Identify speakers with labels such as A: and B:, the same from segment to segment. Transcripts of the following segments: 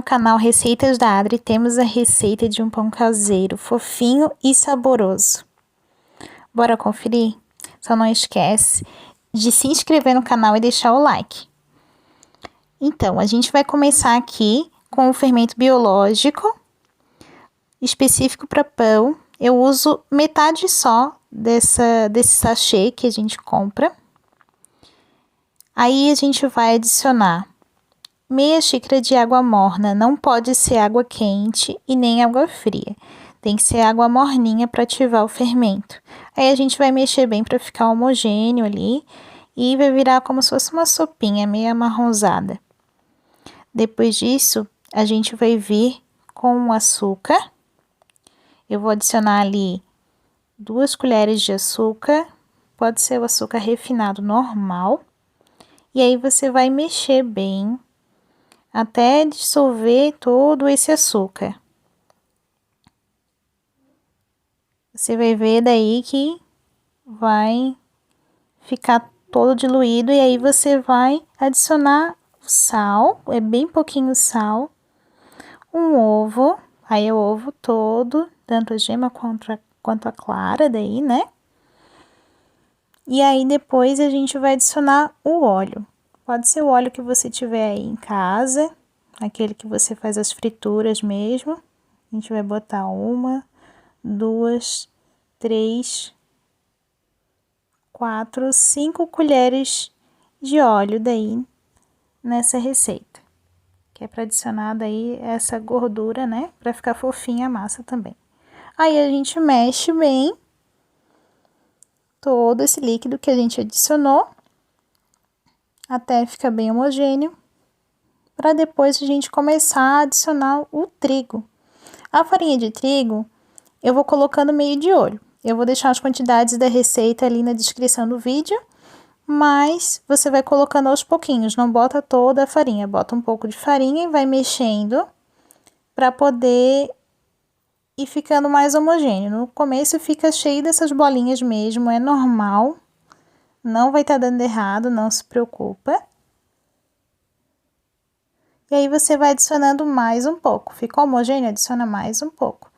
A: No canal Receitas da Adri temos a receita de um pão caseiro, fofinho e saboroso. Bora conferir? Só não esquece de se inscrever no canal e deixar o like. Então, a gente vai começar aqui com o fermento biológico, específico para pão. Eu uso metade só desse sachê que a gente compra. Aí a gente vai adicionar meia xícara de água morna, não pode ser água quente e nem água fria. Tem que ser água morninha para ativar o fermento. Aí a gente vai mexer bem para ficar homogêneo ali e vai virar como se fosse uma sopinha meio amarronzada. Depois disso, a gente vai vir com o açúcar. Eu vou adicionar ali 2 colheres de açúcar, pode ser o açúcar refinado normal. E aí você vai mexer bem até dissolver todo esse açúcar. Você vai ver daí que vai ficar todo diluído e aí você vai adicionar o sal, é bem pouquinho sal, um ovo, aí é o ovo todo, tanto a gema quanto a clara daí, né? E aí depois a gente vai adicionar o óleo. Pode ser o óleo que você tiver aí em casa, aquele que você faz as frituras mesmo. A gente vai botar 1, 2, 3, 4, 5 colheres de óleo daí nessa receita. Que é para adicionar daí essa gordura, né? Para ficar fofinha a massa também. Aí a gente mexe bem todo esse líquido que a gente adicionou até ficar bem homogêneo, para depois a gente começar a adicionar o trigo. A farinha de trigo eu vou colocando meio de olho. Eu vou deixar as quantidades da receita ali na descrição do vídeo, mas você vai colocando aos pouquinhos, não bota toda a farinha, bota um pouco de farinha e vai mexendo para poder ir ficando mais homogêneo. No começo fica cheio dessas bolinhas mesmo, é normal, não vai estar dando errado, não se preocupa. E aí você vai adicionando mais um pouco, ficou homogêneo? Adiciona mais um pouco.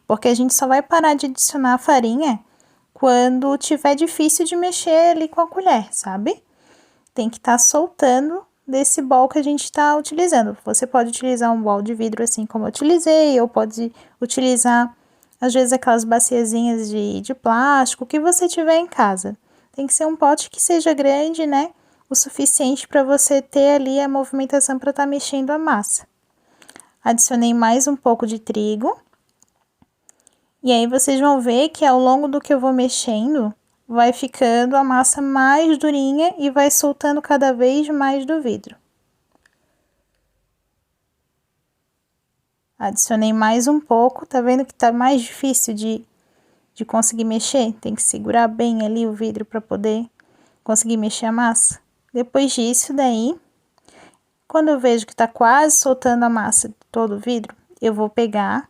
A: Porque a gente só vai parar de adicionar a farinha quando tiver difícil de mexer ali com a colher, sabe? Tem que estar soltando desse bol que a gente está utilizando. Você pode utilizar um bol de vidro assim como eu utilizei, ou pode utilizar, às vezes, aquelas baciazinhas de plástico que você tiver em casa. Tem que ser um pote que seja grande, né? O suficiente para você ter ali a movimentação para estar mexendo a massa. Adicionei mais um pouco de trigo. E aí vocês vão ver que ao longo do que eu vou mexendo, vai ficando a massa mais durinha e vai soltando cada vez mais do vidro. Adicionei mais um pouco, tá vendo que tá mais difícil de conseguir mexer? Tem que segurar bem ali o vidro para poder conseguir mexer a massa. Depois disso daí, quando eu vejo que tá quase soltando a massa de todo o vidro, eu vou pegar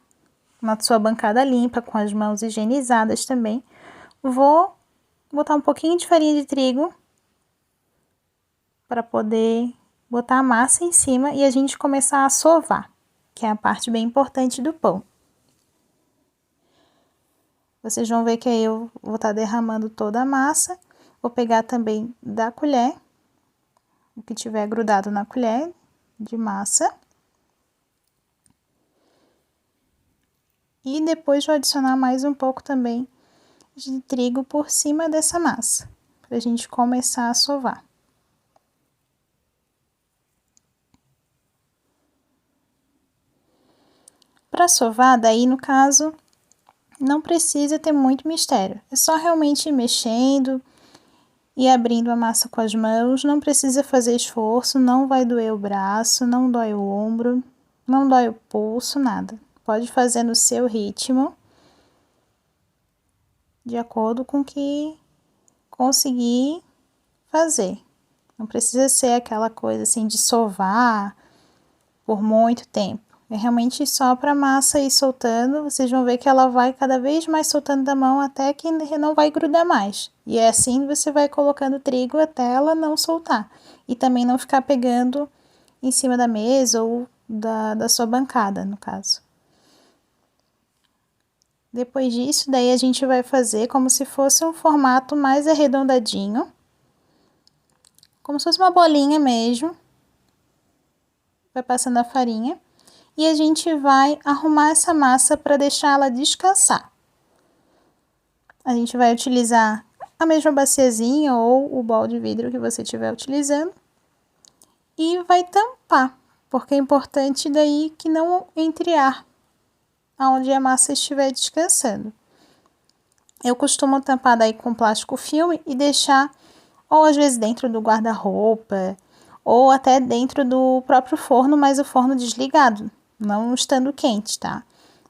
A: uma sua bancada limpa, com as mãos higienizadas também. Vou botar um pouquinho de farinha de trigo para poder botar a massa em cima e a gente começar a sovar, que é a parte bem importante do pão. Vocês vão ver que aí eu vou estar derramando toda a massa. Vou pegar também da colher, o que tiver grudado na colher de massa. E depois vou adicionar mais um pouco também de trigo por cima dessa massa, para a gente começar a sovar. Para sovar, daí no caso, não precisa ter muito mistério. É só realmente ir mexendo e abrindo a massa com as mãos. Não precisa fazer esforço, não vai doer o braço, não dói o ombro, não dói o pulso, nada. Pode fazer no seu ritmo, de acordo com o que conseguir fazer. Não precisa ser aquela coisa assim de sovar por muito tempo. É realmente só para a massa ir soltando. Vocês vão ver que ela vai cada vez mais soltando da mão até que não vai grudar mais. E é assim você vai colocando trigo até ela não soltar. E também não ficar pegando em cima da mesa ou da sua bancada, no caso. Depois disso, daí a gente vai fazer como se fosse um formato mais arredondadinho, como se fosse uma bolinha mesmo. Vai passando a farinha e a gente vai arrumar essa massa para deixar ela descansar. A gente vai utilizar a mesma baciazinha ou o bol de vidro que você estiver utilizando e vai tampar, porque é importante daí que não entre ar aonde a massa estiver descansando. Eu costumo tampar daí com plástico filme e deixar ou às vezes dentro do guarda-roupa ou até dentro do próprio forno, mas o forno desligado, não estando quente, tá?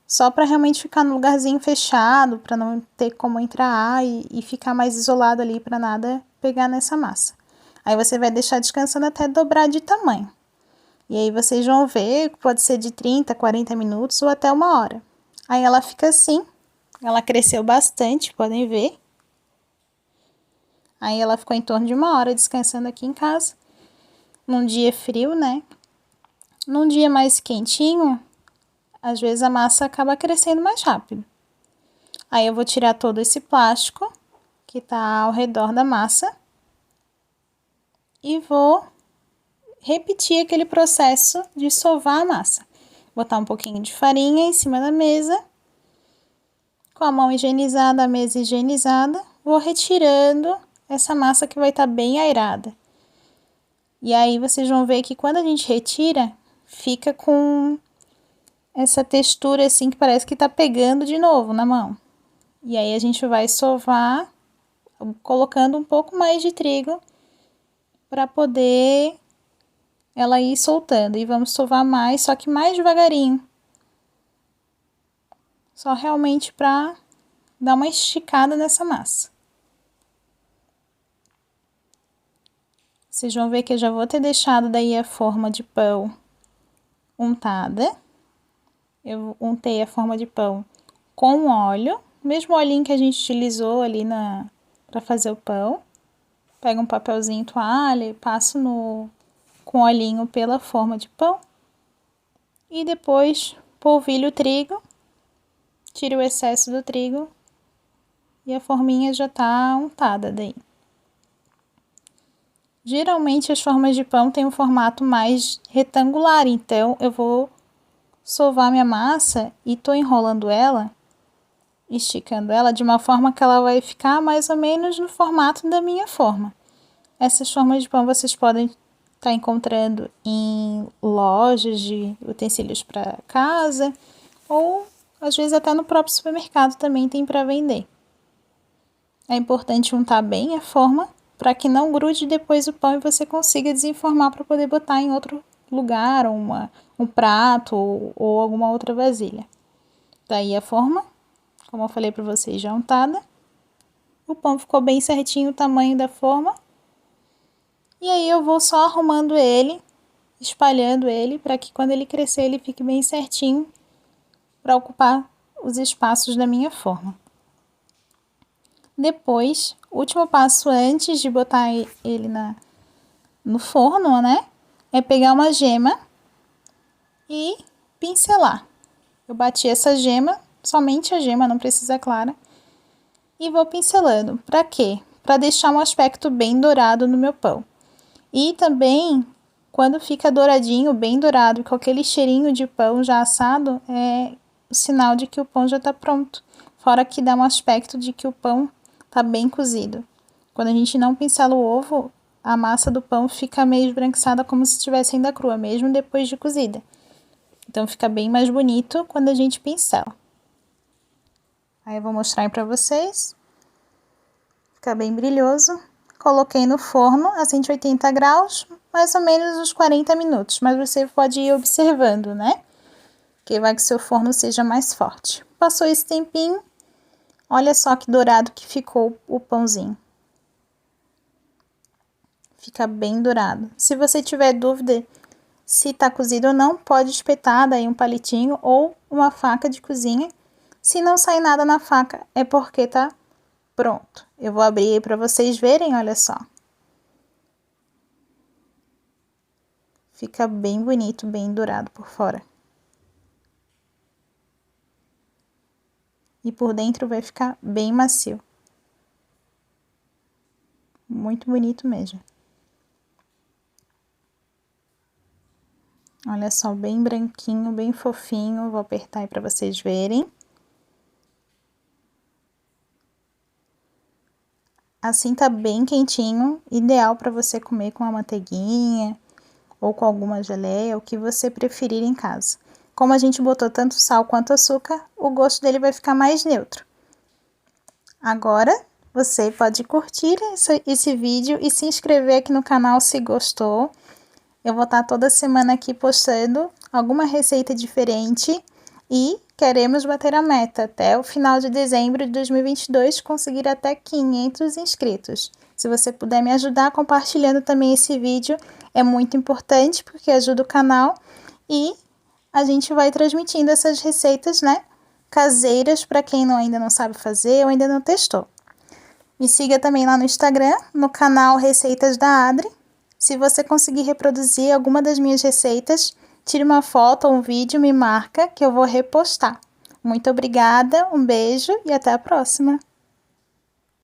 A: Só para realmente ficar no lugarzinho fechado, para não ter como entrar ar e ficar mais isolado ali para nada pegar nessa massa. Aí você vai deixar descansando até dobrar de tamanho. E aí vocês vão ver, pode ser de 30, 40 minutos ou até 1 hora. Aí ela fica assim, ela cresceu bastante, podem ver. Aí ela ficou em torno de 1 hora descansando aqui em casa. Num dia frio, né? Num dia mais quentinho, às vezes a massa acaba crescendo mais rápido. Aí eu vou tirar todo esse plástico que tá ao redor da massa e vou repetir aquele processo de sovar a massa. Botar um pouquinho de farinha em cima da mesa, com a mão higienizada, a mesa higienizada, vou retirando essa massa que vai estar bem airada. E aí vocês vão ver que quando a gente retira, fica com essa textura assim que parece que tá pegando de novo na mão. E aí a gente vai sovar, colocando um pouco mais de trigo para poder ela ir soltando. E vamos sovar mais, só que mais devagarinho. Só realmente para dar uma esticada nessa massa. Vocês vão ver que eu já vou ter deixado daí a forma de pão untada. Eu untei a forma de pão com óleo, o mesmo olhinho que a gente utilizou ali para fazer o pão. Pego um papelzinho toalha e passo com olhinho pela forma de pão. E depois polvilho o trigo, tiro o excesso do trigo e a forminha já tá untada daí. Geralmente as formas de pão têm um formato mais retangular, então eu vou sovar minha massa e tô enrolando ela, esticando ela de uma forma que ela vai ficar mais ou menos no formato da minha forma. Essas formas de pão vocês podem estar encontrando em lojas de utensílios para casa ou às vezes até no próprio supermercado também tem para vender. É importante untar bem a forma para que não grude depois o pão e você consiga desenformar para poder botar em outro lugar, ou um prato ou alguma outra vasilha. Daí a forma, como eu falei para vocês, já untada. O pão ficou bem certinho o tamanho da forma. E aí eu vou só arrumando ele, espalhando ele, para que quando ele crescer ele fique bem certinho para ocupar os espaços da minha forma. Depois, o último passo antes de botar ele no forno, né? É pegar uma gema e pincelar. Eu bati essa gema, somente a gema, não precisa clara. E vou pincelando. Para quê? Para deixar um aspecto bem dourado no meu pão. E também, quando fica douradinho, bem dourado, com aquele cheirinho de pão já assado, é o sinal de que o pão já está pronto. Fora que dá um aspecto de que o pão está bem cozido. Quando a gente não pincela o ovo, a massa do pão fica meio esbranquiçada como se estivesse ainda crua, mesmo depois de cozida. Então fica bem mais bonito quando a gente pincela. Aí eu vou mostrar aí pra vocês. Fica bem brilhoso. Coloquei no forno a 180 graus, mais ou menos uns 40 minutos. Mas você pode ir observando, né? Que vai que seu forno seja mais forte. Passou esse tempinho. Olha só que dourado que ficou o pãozinho. Fica bem dourado. Se você tiver dúvida se tá cozido ou não, pode espetar daí um palitinho ou uma faca de cozinha. Se não sair nada na faca, é porque tá pronto. Eu vou abrir aí para vocês verem, olha só. Fica bem bonito, bem dourado por fora. E por dentro vai ficar bem macio. Muito bonito mesmo. Olha só, bem branquinho, bem fofinho. Vou apertar aí para vocês verem. Assim tá bem quentinho, ideal para você comer com a manteiguinha ou com alguma geleia, o que você preferir em casa. Como a gente botou tanto sal quanto açúcar, o gosto dele vai ficar mais neutro. Agora, você pode curtir esse vídeo e se inscrever aqui no canal se gostou. Eu vou estar toda semana aqui postando alguma receita diferente e queremos bater a meta até o final de dezembro de 2022, conseguir até 500 inscritos. Se você puder me ajudar compartilhando também esse vídeo, é muito importante porque ajuda o canal e a gente vai transmitindo essas receitas, né, caseiras para quem ainda não sabe fazer ou ainda não testou. Me siga também lá no Instagram, no canal Receitas da Adri. Se você conseguir reproduzir alguma das minhas receitas, tire uma foto ou um vídeo, me marca que eu vou repostar. Muito obrigada, um beijo e até a próxima!